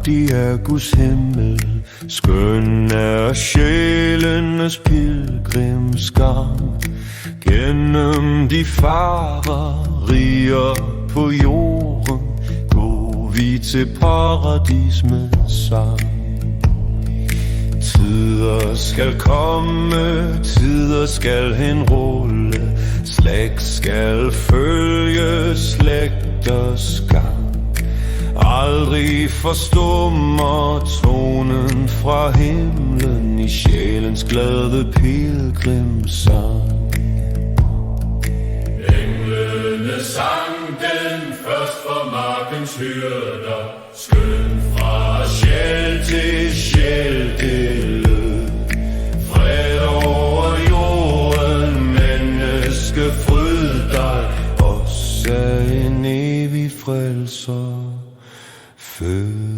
prægtig er Guds himmel, skøn er sjælenes pilgrimsgang. Gennem de farerier på jorden går vi til paradis med sang. Tider skal komme, tider skal henrulle, slægt skal følge slægters gang. Aldrig forstummer tonen fra himlen i sjælens glade pilgrimsang. Englene sang den først for markens hyrder, skøn fra sjæl til sjæl det lød. Fred over jorden, menneskefryd dig, os er en evig frelser født.